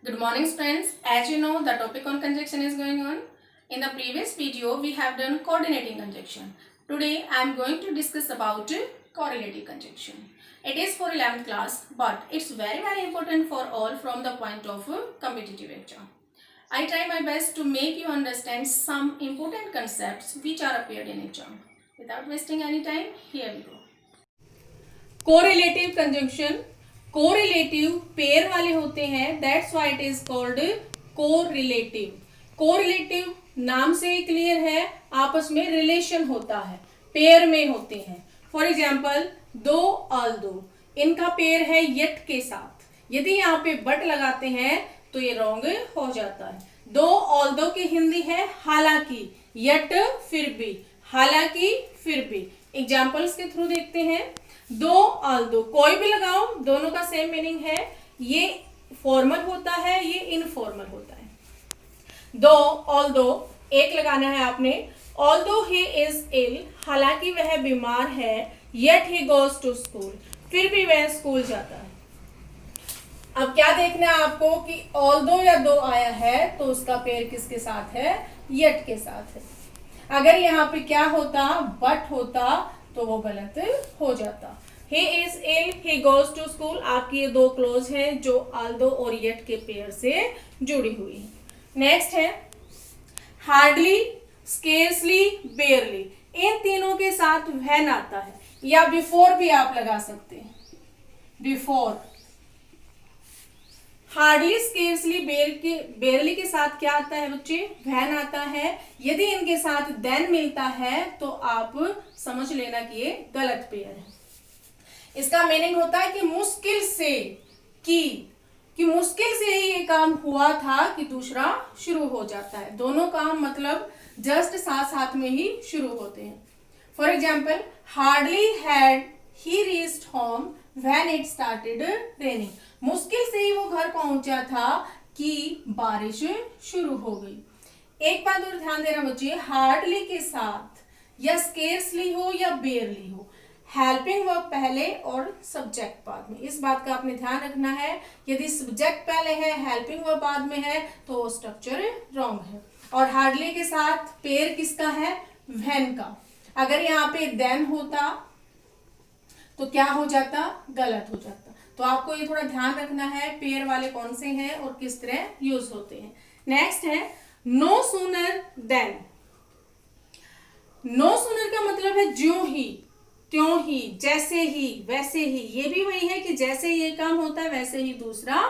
Good morning friends. As you know, the topic on conjunction is going on. In the previous video, we have done coordinating conjunction. Today, I am going to discuss about correlative conjunction. It is for 11th class, but it's very important for all from the point of competitive exam. I try my best to make you understand some important concepts which are appeared in exam. Without wasting any time, here we go. Correlative conjunction, correlative pair वाले होते हैं, that's why it is called correlative. Correlative नाम से ही clear है, आपस में relation होता है, पेयर में होते हैं। फॉर एग्जाम्पल दो ऑल दो, इनका पेयर है यट के साथ। यदि यहाँ पे बट लगाते हैं तो ये रॉन्ग हो जाता है। दो ऑल दो की हिंदी है हालांकि, यट फिर भी, हालांकि फिर भी। एग्जाम्पल्स के थ्रू देखते हैं। दो ऑल दो, कोई भी लगाओ, दोनों का सेम मीनिंग है। ये फॉर्मल होता है, ये इनफॉर्मल होता है। दो ऑल दो, एक लगाना है आपने। ऑल्दो ही इज इल, हालांकि वह बीमार है। Yet he goes to school, फिर भी वह स्कूल जाता है। अब क्या देखना है आपको कि ऑल्दो या दो आया है तो उसका पेयर किसके साथ है? येट के साथ है। अगर यहाँ पे क्या होता, बट होता, तो वो गलत हो जाता। He is ill, he goes to school, आपकी ये दो क्लोज हैं जो ऑल्दो और येट के पेयर से जुड़ी हुई है। नेक्स्ट है हार्डली, स्केर्सली, बेयरली। इन तीनों के साथ व्हेन आता है, या बिफोर भी आप लगा सकते हैं। बिफोर, हार्डली, स्केर्सली, बेयरली के साथ क्या आता है बच्चे? व्हेन आता है। यदि इनके साथ देन मिलता है तो आप समझ लेना कि ये गलत पेयर है। इसका मीनिंग होता है कि मुश्किल से, कि मुश्किल से ही ये काम हुआ था कि दूसरा शुरू हो जाता है। दोनों काम मतलब जस्ट साथ साथ में ही शुरू होते हैं। For example hardly had he reached home when it started raining. मुश्किल से ही वो घर पहुंचा था कि बारिश शुरू हो गई। एक बात और ध्यान देना बच्चे, हार्डली के साथ या स्केर्सली हो या बेयरली हो, हेल्पिंग वर्ब पहले और सब्जेक्ट बाद में। इस बात का आपने ध्यान रखना है। यदि सब्जेक्ट पहले है, हेल्पिंग वर्ब बाद में है, तो स्ट्रक्चर रॉन्ग है। और हार्डली के साथ पेयर किसका है? व्हेन का। अगर यहाँ पे देन होता तो क्या हो जाता? गलत हो जाता। तो आपको ये थोड़ा ध्यान रखना है पेयर वाले कौन से हैं और किस तरह यूज होते हैं। नेक्स्ट है no sooner than. No sooner का मतलब है ज्यों ही, त्यों ही, जैसे ही, वैसे ही। ये भी वही है कि जैसे ये काम होता है वैसे ही दूसरा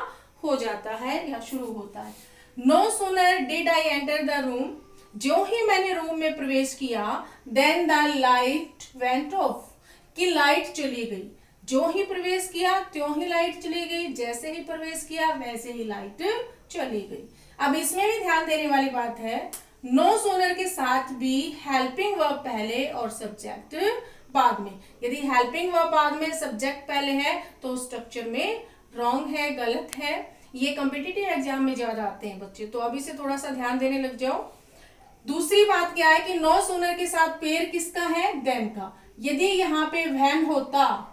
हो जाता है या शुरू होता है। No sooner did I enter the room, ज्यों ही मैंने रूम में प्रवेश किया, then the light went off, कि लाइट चली गई। जो ही प्रवेश किया त्यों ही लाइट चली गई, जैसे ही प्रवेश किया वैसे ही लाइट चली गई। अब इसमें भी ध्यान देने वाली बात है, नो सूनर के साथ भी हेल्पिंग वर्ब पहले और सब्जेक्ट बाद में। यदि हेल्पिंग वर्ब बाद में सब्जेक्ट पहले है तो स्ट्रक्चर में रॉन्ग है, गलत है। ये कॉम्पिटिटिव एग्जाम में ज्यादा आते हैं बच्चे, तो अभी से थोड़ा सा ध्यान देने लग जाओ। दूसरी बात क्या है कि नो सूनर के साथ पेयर किसका है? देन का। यदि यहाँ पे व्हेन होता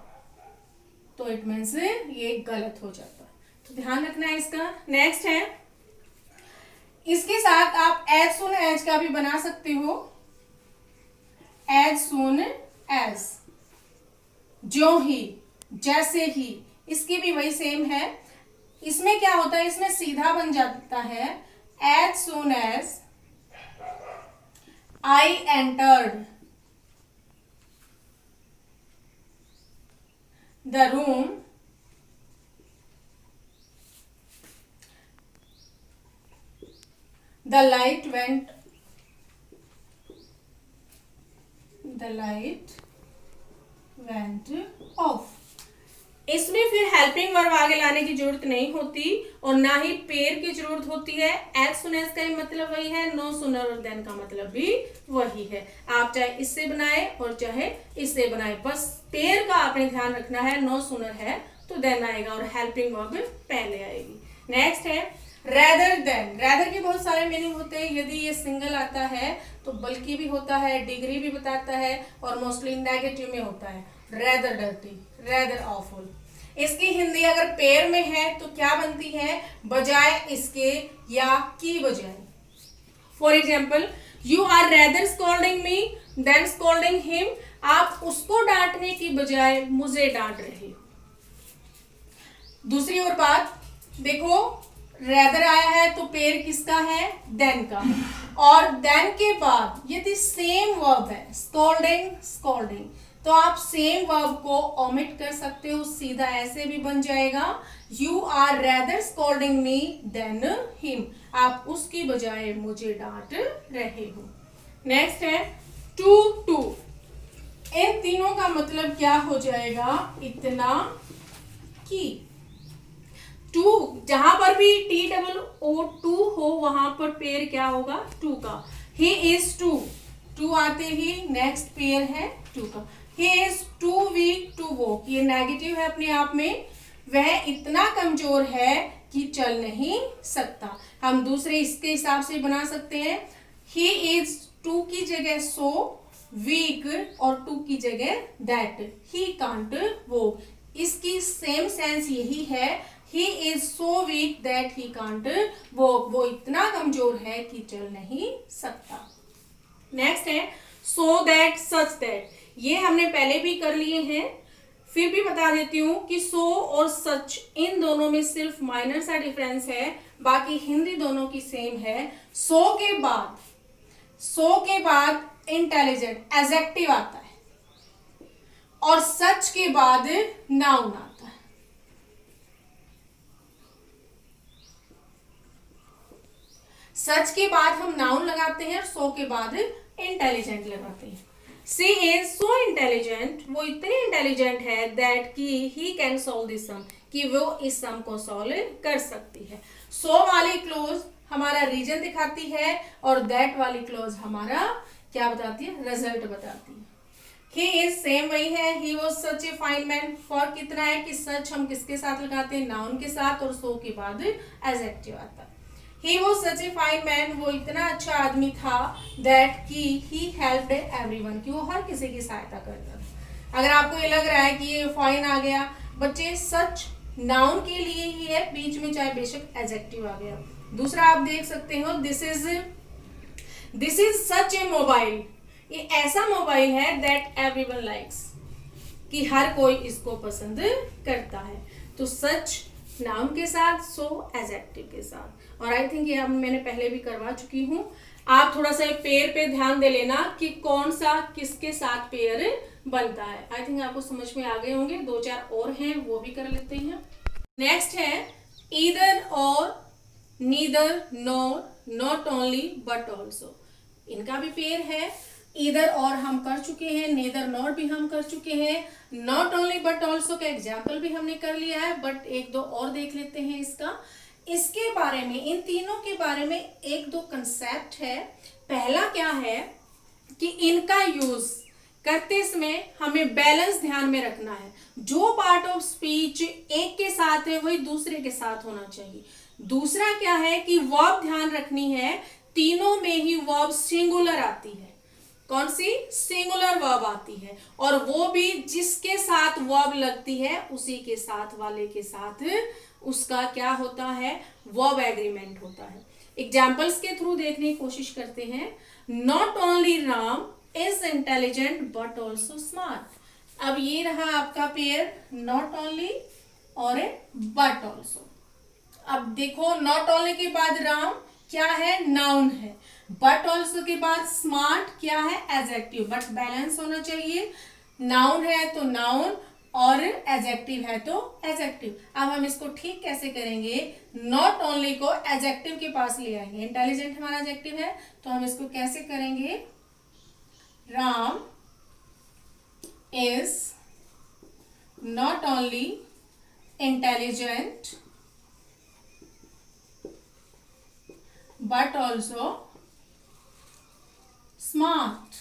तो इट मीन्स ये गलत हो जाता, तो ध्यान रखना है इसका। नेक्स्ट है, इसके साथ आप एज सून एज का भी बना सकते हो। एज सून एज, ज्यों ही, जैसे ही, इसकी भी वही सेम है। इसमें क्या होता है, इसमें सीधा बन जाता है as soon as I entered the room, the light went off। इसमें फिर हेल्पिंग वर्ब आगे लाने की जरूरत नहीं होती और ना ही पेयर की जरूरत होती है। एज सुन एज का मतलब वही है, नो सूनर और देन का मतलब भी वही है। आप चाहे इससे बनाए और चाहे इससे बनाए, बस पेयर का आपने ध्यान रखना है। नो सूनर है तो देन आएगा और हेल्पिंग वर्ब पहले आएगी। नेक्स्ट है रेदर देन। रेदर के बहुत सारे मीनिंग होते हैं। यदि ये सिंगल आता है तो बल्कि भी होता है, डिग्री भी बताता है और मोस्टली नेगेटिव में होता है। Rather dirty, rather awful. इसकी हिंदी अगर पेयर में है तो क्या बनती है, बजाय इसके या की बजाय। For example, you are rather scolding me than scolding him, आप उसको डांटने की बजाय मुझे डांट रहे हो। दूसरी और बात देखो, रेदर आया है तो पेयर किसका है, देन का है, और देन के बाद यदि सेम वर्ब है, स्कॉल्डिंग स्कॉल्डिंग, तो आप सेम वर्ब को ओमिट कर सकते हो, सीधा ऐसे भी बन जाएगा, you are rather scolding me than him, आप उसकी बजाय मुझे डांट रहे हो। नेक्स्ट है टू टू, इन तीनों का मतलब क्या हो जाएगा, इतना की। टू, जहां पर भी TOO हो वहां पर पेयर क्या होगा, टू का। ही इज टू, टू आते ही नेक्स्ट पेयर है टू का। He is too weak to walk, ये नेगेटिव है अपने आप में, वह इतना कमजोर है कि चल नहीं सकता। हम दूसरे इसके हिसाब से बना सकते हैं, ही इज टू की जगह सो वीक और टू की जगह दैट, ही कांट वॉक। इसकी सेम सेंस यही है, he is so weak that he can't walk, वो इतना कमजोर है कि चल नहीं सकता। नेक्स्ट है so that such that, ये हमने पहले भी कर लिए हैं, फिर भी बता देती हूँ कि so और such इन दोनों में सिर्फ माइनर सा डिफरेंस है, बाकी हिंदी दोनों की सेम है। so के बाद इंटेलिजेंट एडजेक्टिव आता है और सच के बाद नाउन आता है। सच के बाद हम नाउन लगाते हैं और सो के बाद इंटेलिजेंट लगाते हैं। सी इज सो इंटेलिजेंट, वो इतनी इंटेलिजेंट है दैट कि ही कैन सॉल्व दिस सम, कि वो इस सम को सॉल्व कर सकती है। सो वाली क्लोज हमारा रीजन दिखाती है और दैट वाली क्लोज हमारा क्या बताती है, रिजल्ट बताती है। ही इज सेम वही है, he was such a fine man. For कितना है कि सच हम किसके साथ लगाते हैं, नाउन के साथ, और सो के बाद एडजेक्टिव आता है। He was such a fine man, वो इतना अच्छा आदमी था, that कि he helped everyone, कि वो हर किसी की सहायता करता था। अगर आपको ये लग रहा है कि ये फाइन आ गया, बच्चे सच नाउन के लिए ही है, बीच में चाहे बेशक एडजेक्टिव आ गया। दूसरा आप देख सकते हो, this is such A mobile, ये ऐसा मोबाइल है that everyone likes, कि हर कोई इसको पसंद करता है। तो सच नाउन के साथ, सो एडजेक्टिव के साथ, और आई थिंक ये अब मैंने पहले भी करवा चुकी हूँ। आप थोड़ा सा पेयर पे ध्यान दे लेना कि कौन सा किसके साथ पेयर बनता है। आई थिंक आपको समझ में आ गए होंगे, दो चार और हैं वो भी कर लेते हैं। नेक्स्ट है ईदर और, neither, nor, not only but also, इनका भी पेयर है। ईदर और हम कर चुके हैं, नेदर नॉट भी हम कर चुके हैं, नॉट ओनली बट ऑल्सो का एग्जाम्पल भी हमने कर लिया है, बट एक दो और देख लेते हैं इसके बारे में। इन तीनों के बारे में एक दो कंसेप्ट है। पहला क्या है कि इनका यूज करते समय हमें बैलेंस ध्यान में रखना है, जो पार्ट ऑफ स्पीच एक के साथ है वही दूसरे के साथ होना चाहिए। दूसरा क्या है कि वर्ब ध्यान रखनी है, तीनों में ही वर्ब सिंगुलर आती है। कौन सी, सिंगुलर वर्ब आती है, और वो भी जिसके साथ वर्ब लगती है उसी के साथ वाले के साथ उसका क्या होता है, वर्ब एग्रीमेंट होता है। एग्जाम्पल्स के थ्रू देखने की कोशिश करते हैं। Not only Ram is intelligent but also smart. अब ये रहा आपका पेयर, नॉट ओनली और बट ऑल्सो। अब देखो, नॉट ओनली के बाद राम क्या है, नाउन है, बट ऑल्सो के बाद स्मार्ट क्या है, एडजेक्टिव, बट बैलेंस होना चाहिए। नाउन है तो नाउन और एडजेक्टिव है तो एडजेक्टिव। अब हम इसको ठीक कैसे करेंगे, नॉट ओनली को एडजेक्टिव के पास ले आएंगे, इंटेलिजेंट हमारा एडजेक्टिव है, तो हम इसको कैसे करेंगे, Ram is not only intelligent but also smart।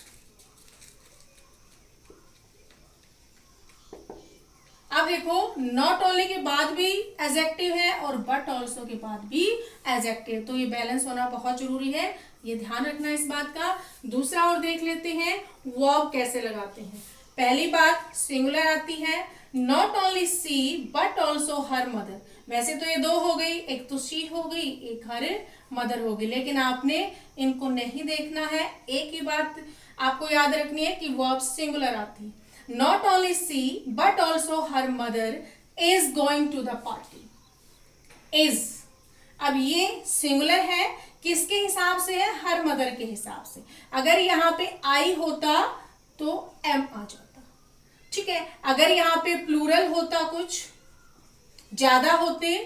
अब देखो, नॉट ओनली के बाद भी एडजेक्टिव है और बट ऑल्सो के बाद भी एडजेक्टिव, तो ये बैलेंस होना बहुत जरूरी है, ये ध्यान रखना इस बात का। दूसरा और देख लेते हैं वर्ब कैसे लगाते हैं। पहली बात सिंगुलर आती है, not only she but also her mother. वैसे तो ये दो हो गई, एक तो सी हो गई, एक हर मदर हो गई, लेकिन आपने इनको नहीं देखना है। एक ही बात आपको याद रखनी है कि वर्ब सिंगुलर आती है। Not only she but also her mother is going to the party. Is, अब ये सिंगुलर है, किसके हिसाब से है? हर मदर के हिसाब से। अगर यहाँ पे आई होता तो एम आ जाता, ठीक है। अगर यहाँ पे प्लूरल होता, कुछ ज्यादा होते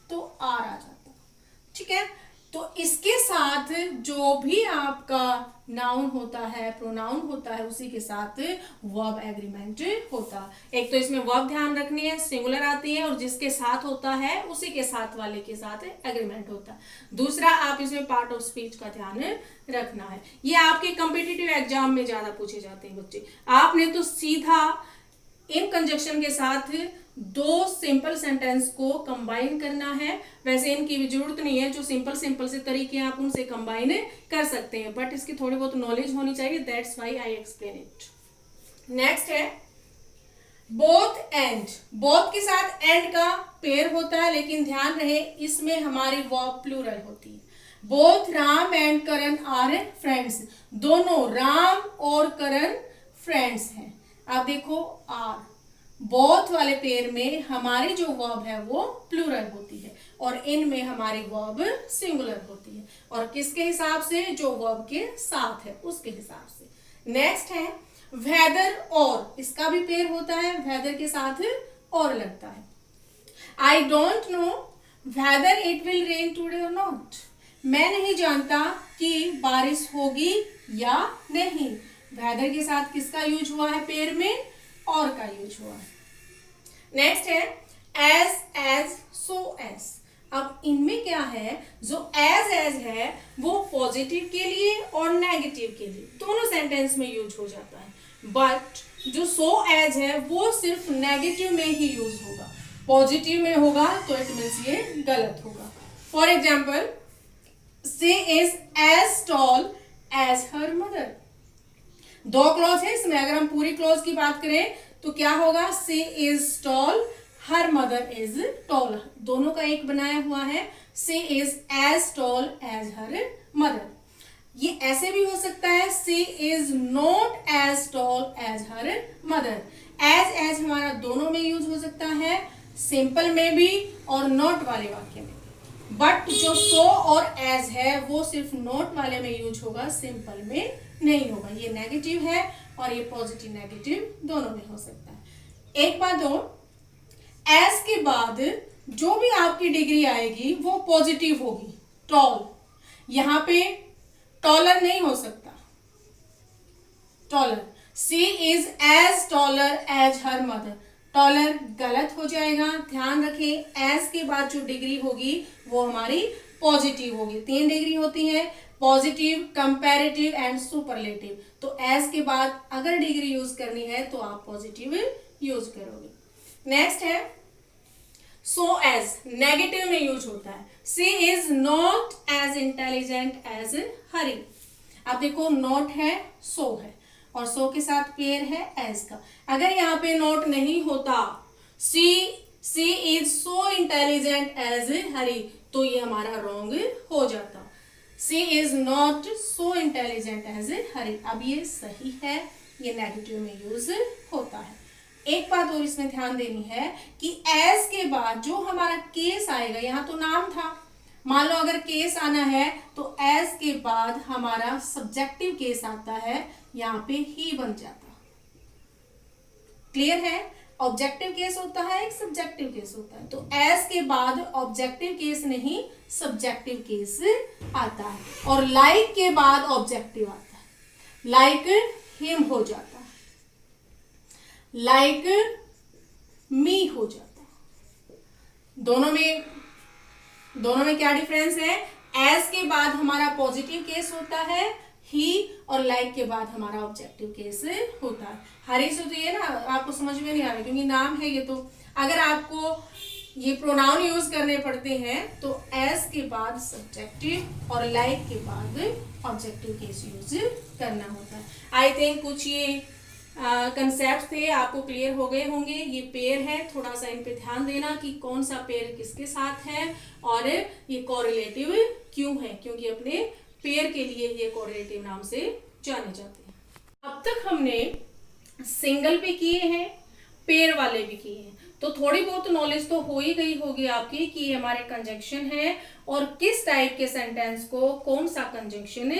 तो आर आ जाता, ठीक है। तो इसके साथ जो भी आपका नाउन होता है, प्रोनाउन होता है, उसी के साथ वर्ब एग्रीमेंट होता। एक तो इसमें वर्ब ध्यान रखनी है, सिंगुलर आती है और जिसके साथ होता है उसी के साथ वाले के साथ एग्रीमेंट होता है। दूसरा, आप इसमें पार्ट ऑफ स्पीच का ध्यान रखना है। ये आपके कॉम्पिटिटिव एग्जाम में ज्यादा पूछे जाते हैं बच्चे। आपने तो सीधा इन कंजक्शन के साथ दो सिंपल सेंटेंस को कंबाइन करना है। वैसे इनकी भी जरूरत नहीं है, जो सिंपल सिंपल से तरीके हैं आप उनसे कंबाइन कर सकते हैं, बट इसकी थोड़ी बहुत नॉलेज होनी चाहिए, that's why I explain it. Next है बोथ एंड। बोथ के साथ एंड का पेयर होता है, लेकिन ध्यान रहे इसमें हमारी वर्ब प्लूरल होती है। Both Ram and Karan are friends. दोनों राम और करण फ्रेंड्स हैं। अब देखो आर, बोथ वाले पेयर में हमारी जो वर्ब है वो प्लूरल होती है और इनमें हमारी वर्ब सिंगुलर होती है। और किसके हिसाब से? जो वर्ब के साथ है उसके हिसाब से। नेक्स्ट है वेदर और। इसका भी पेयर होता है, वेदर के साथ और लगता है। I don't know whether it will rain today और नॉट। मैं नहीं जानता कि बारिश होगी या नहीं। वेदर के साथ किसका यूज हुआ है? पेयर में और का यूज हुआ है। नेक्स्ट है एज, एज, सो एज। अब इनमें क्या है, जो एज है वो पॉजिटिव के लिए और नेगेटिव के लिए दोनों सेंटेंस में यूज हो जाता है, बट जो सो एज है वो सिर्फ नेगेटिव में ही यूज होगा। पॉजिटिव में होगा तो इट मीन्स ये गलत होगा। For example, she is as tall as her mother. दो क्लॉज है इसमें, अगर हम पूरी क्लॉज की बात करें तो क्या होगा? She is tall, her mother is tall. दोनों का एक बनाया हुआ है, she is as tall as her mother. ये ऐसे भी हो सकता है, she is not as tall as her mother. As हमारा दोनों में यूज हो सकता है, सिंपल में भी और नॉट वाले वाक्य में। बट जो सो और एज है वो सिर्फ नॉट वाले में यूज होगा, सिंपल में नहीं होगा। ये नेगेटिव है और ये पॉजिटिव नेगेटिव दोनों में हो सकता है। एक बात और, एज के बाद जो भी आपकी डिग्री आएगी वो पॉजिटिव होगी। टॉल, यहां पे टॉलर नहीं हो सकता। Taller, she is as taller as her mother. Taller गलत हो जाएगा, ध्यान रखें। एज के बाद जो डिग्री होगी वो हमारी पॉजिटिव होगी। 3 डिग्री होती है, पॉजिटिव, कंपैरेटिव एंड सुपरलेटिव। तो एज के बाद अगर डिग्री यूज करनी है तो आप पॉजिटिव यूज करोगे। नेक्स्ट है सो एज, नेगेटिव में यूज होता है। She is not as intelligent as Hari. अब देखो नॉट है, सो है और सो के साथ पेयर है एज का। अगर यहाँ पे नॉट नहीं होता, she is so intelligent as Hari, तो ये हमारा रॉन्ग हो जाता। She is not so intelligent as Hari. अब ये सही है, ये नेगेटिव में यूज होता है। एक बात और इसमें ध्यान देनी है कि एज के बाद जो हमारा केस आएगा, यहाँ तो नाम था, मान लो अगर केस आना है तो एज के बाद हमारा सब्जेक्टिव केस आता है, यहाँ पे ही बन जाता। क्लियर है? ऑब्जेक्टिव केस होता है, एक सब्जेक्टिव केस होता है। तो एज के बाद ऑब्जेक्टिव केस नहीं सब्जेक्टिव केस आता है, और लाइक के बाद ऑब्जेक्टिव आता है। लाइक हिम हो जाता है, लाइक मी हो जाता है। दोनों में क्या डिफरेंस है? एज के बाद हमारा पॉजिटिव केस होता है ही, और लाइक के बाद हमारा ऑब्जेक्टिव केस होता है। हरी से तो ये ना आपको समझ में नहीं आ रहा क्योंकि नाम है ये। तो अगर आपको ये प्रोनाउन यूज करने पड़ते हैं तो एज के बाद सब्जेक्टिव और लाइक के बाद ऑब्जेक्टिव केस यूज करना होता है। आई थिंक कुछ ये कंसेप्ट थे आपको क्लियर हो गए होंगे। ये पेयर है, थोड़ा सा इन पे ध्यान देना कि कौन सा पेयर किसके साथ है और ये कोरिलेटिव क्यों है, क्योंकि अपने पेयर के लिए ये कोरिलेटिव नाम से जाने जाते हैं। अब तक हमने सिंगल पे किए हैं, पेयर वाले भी किए हैं, तो थोड़ी बहुत नॉलेज तो हो ही गई होगी आपकी कि ये हमारे कंजंक्शन है और किस टाइप के सेंटेंस को कौन सा कंजंक्शन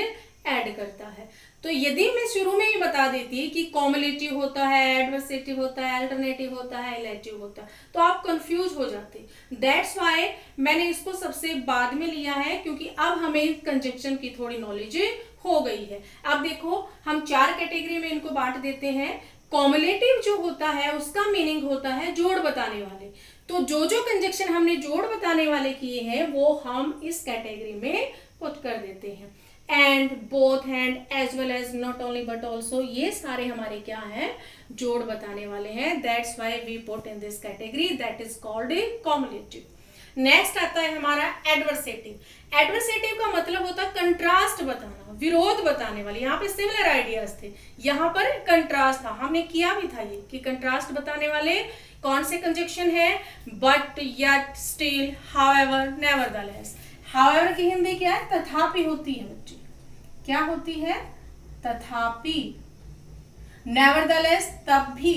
ऐड करता है। तो यदि मैं शुरू में ही बता देती कि कॉम्युलेटिव होता है, एडवर्सेटिव होता है, अल्टरनेटिव होता है, इलेटिव होता है, तो आप कंफ्यूज हो जाते। दैट्स वाई मैंने इसको सबसे बाद में लिया है, क्योंकि अब हमें कंजंक्शन की थोड़ी नॉलेज हो गई है। अब देखो, हम 4 कैटेगरी में इनको बांट देते हैं। कॉम्युलेटिव जो होता है उसका मीनिंग होता है जोड़ बताने वाले। तो जो जो कंजंक्शन हमने जोड़ बताने वाले किए हैं वो हम इस कैटेगरी में पुट कर देते हैं। And, both, and, as well as, not only but also, ये सारे हमारे क्या हैं, जोड़ बताने वाले हैं। That's why we put in this category, that is called a cumulative. Next आता है हमारा एडवर्सेटिव। एडवर्सेटिव का मतलब होता है कंट्रास्ट बताना, विरोध बताने वाले। यहाँ पे सिमिलर आइडियाज थे, यहाँ पर कंट्रास्ट था, हमने किया भी था ये कि कंट्रास्ट बताने वाले कौन से कंजंक्शन है, but, yet, still, however, nevertheless. However की हिंदी क्या है, तथापि होती है बच्चे। क्या होती है, तथापि। नेवरदलेस, तब भी।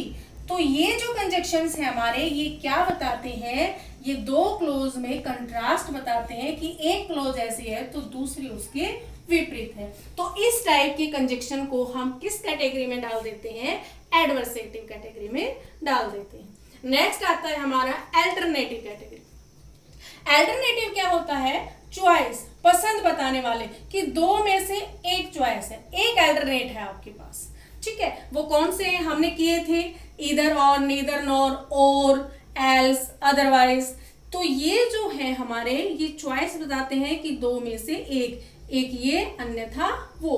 तो ये जो कंजंक्शंस हैं हमारे, ये क्या बताते हैं, ये 2 क्लोज में कंट्रास्ट बताते हैं कि एक क्लोज ऐसी है तो दूसरी उसके विपरीत है। तो इस टाइप के कंजंक्शन को हम किस कैटेगरी में डाल देते हैं, एडवर्सेटिव कैटेगरी में डाल देते हैं। नेक्स्ट आता है हमारा अल्टरनेटिव कैटेगरी। अल्टरनेटिव क्या होता है, चॉइस, पसंद बताने वाले कि 2 में से एक चॉइस है, एक अल्टरनेट है आपके पास। ठीक है, वो कौन से हमने किए थे, ईदर और, नीदर नॉर, और, एल्स, अदरवाइज। तो ये जो है हमारे, ये चॉइस बताते हैं कि 2 में से एक ये, अन्यथा वो।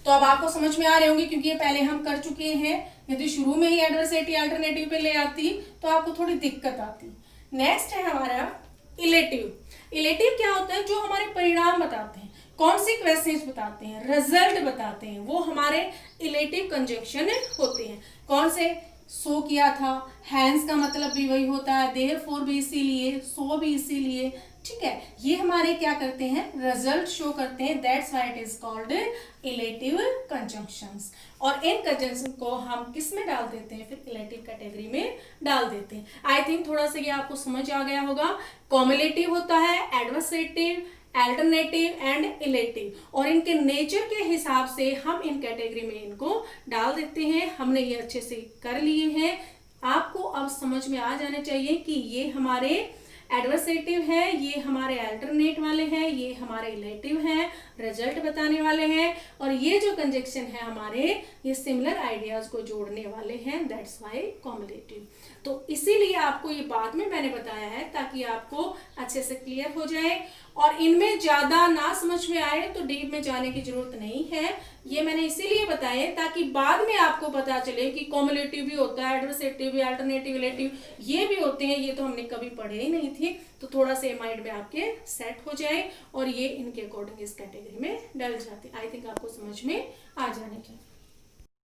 तो अब आपको समझ में आ रहे होंगे, क्योंकि ये पहले हम कर चुके हैं। यदि शुरू में ही एडवर्सेटिव अल्टरनेटिव पे ले आती तो आपको थोड़ी दिक्कत आती। नेक्स्ट है हमारा इलेटिव। इलेटिव क्या होता है, जो हमारे परिणाम बताते हैं, कॉन्सिक्वेंसेस बताते हैं, रिजल्ट बताते हैं, वो हमारे इलेटिव कंजंक्शन होते हैं। कौन से, सो किया था, हैंस का मतलब भी वही होता है, देयरफॉर भी इसीलिए, सो भी इसीलिए। ठीक है, ये हमारे क्या करते हैं, रिजल्ट शो करते हैं। That's why it is called illative conjunctions. और इन कंजंक्शन को हम किस में डाल देते हैं, फिर इलेटिव कैटेगरी में डाल देते हैं। आई थिंक थोड़ा सा ये आपको समझ आ गया होगा। कॉम्युलेटिव होता है, एडवर्सेटिव, अल्टरनेटिव एंड इलेटिव, और इनके नेचर के हिसाब से हम इन कैटेगरी में इनको डाल देते हैं। हमने ये अच्छे से कर लिए हैं। आपको अब समझ में आ जाना चाहिए कि ये हमारे एडवर्सेटिव है, ये हमारे अल्टरनेट वाले हैं, ये हमारे इलेटिव हैं, रिजल्ट बताने वाले हैं, और ये जो कंजंक्शन है हमारे, ये सिमिलर आइडियाज को जोड़ने वाले हैं। That's why cumulative. तो इसीलिए आपको ये बाद में मैंने बताया है ताकि आपको अच्छे से क्लियर हो जाए, और इनमें ज्यादा ना समझ में आए तो डीप में जाने की जरूरत नहीं है। ये मैंने इसीलिए बताए ताकि बाद में आपको पता चले कि कॉम्युलेटिव भी होता है, एडवर्सेटिव भी, अल्टरनेटिव, इलेटिव ये भी होते हैं। ये तो हमने कभी पढ़े ही नहीं थे, तो थोड़ा सा माइंड में आपके सेट हो जाए और ये इनके अकॉर्डिंग इस कैटेगरी में डल जाते। आई थिंक आपको समझ में आ जाने चाहिए।